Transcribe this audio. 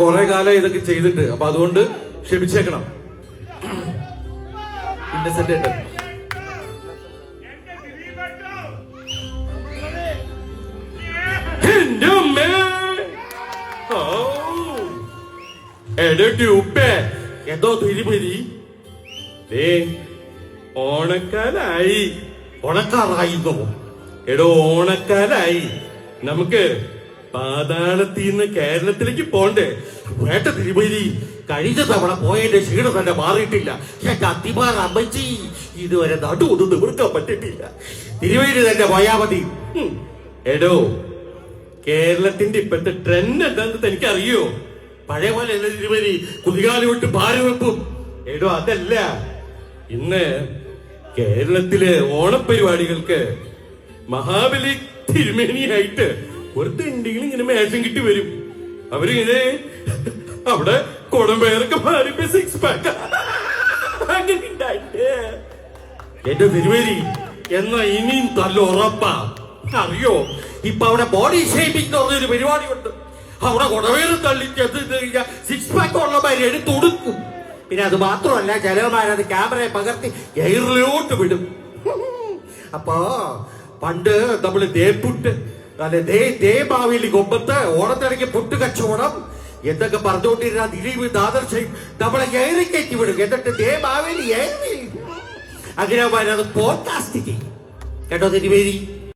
കുറെ കാലം ഇതൊക്കെ ചെയ്തിട്ട്, അപ്പൊ അതുകൊണ്ട് ക്ഷമിച്ചേക്കണം. ഇന്നസെന്റ് ഏട്ടൻ എന്തോ തിരിപിരി ഓണക്കാലായി. ഓണക്കാറായിരുന്നു. എടോ ഓണക്കാലായി. നമുക്ക് പാതാളത്തിന്ന് കേരളത്തിലേക്ക് പോണ്ടേ? വേട്ട തിരുമേനി, കഴിഞ്ഞ തവണ പോയതിന്റെ ക്ഷീണം തന്നെ മാറിയിട്ടില്ല. എന്റെ അത്തിമാർ അമ്മച്ചി ഇതുവരെ നടുവൊന്നും നിവർക്കാൻ പറ്റിട്ടില്ല. തിരുമേനി തന്നെ പോയാ മതി. എടോ, കേരളത്തിന്റെ ഇപ്പോഴത്തെ ട്രെൻഡ് എന്താണെന്ന് തനിക്കറിയോ? പഴയ പോലെ അല്ല തിരുമേനി, കുതികാലി വിട്ട് ഭാരം വെപ്പും. എടോ അതല്ല, ഇന്ന് കേരളത്തിലെ ഓണപ്പരിപാടികൾക്ക് മഹാബലി തിരുമേനിയായിട്ട് ഒരുത്തെങ്കിലും ഇങ്ങനെ മേശം കിട്ടി വരും. അവരിങ്ങനെ അവിടെ കുടമ്പേരൊക്കെ മാറിപ്പോ സിക്സ് പാക്ക് അങ്ങനെ ഉണ്ടായിട്ട്. എന്റെ തിരുമേനി എന്നാ ഇനിയും നല്ല ഉറപ്പാ. അറിയോ, ഇപ്പൊ അവിടെ ബോഡി ഷേപ്പിംഗ് എന്ന് പറഞ്ഞൊരു പരിപാടിയുണ്ട്. അവിടെ കുടവേറ് തള്ളി സിക്സ് പാക്ക് ഉള്ളമാര് എടുത്ത് കൊടുക്കും. പിന്നെ അത് മാത്രമല്ല, ചിലവന്മാരത് ക്യാമറയെ പകർത്തി എയറിലോട്ട് വിടും. അപ്പോ പണ്ട് നമ്മള് ദേപ്പുട്ട് ദേമാവിലി കൊമ്പത്ത് ഓണത്തിടയ്ക്ക് പുട്ട് കച്ചവടം എന്തൊക്കെ പറഞ്ഞുകൊണ്ടിരുന്ന ദിലീപ് ദാദർശയും നമ്മളെ എയറി കയറ്റി വിടും. എന്നിട്ട് ദേമാവിലി അങ്ങനെ അത് പോഡ്കാസ്റ്റ് ചെയ്യും. കേട്ടോ തിരുവേരി?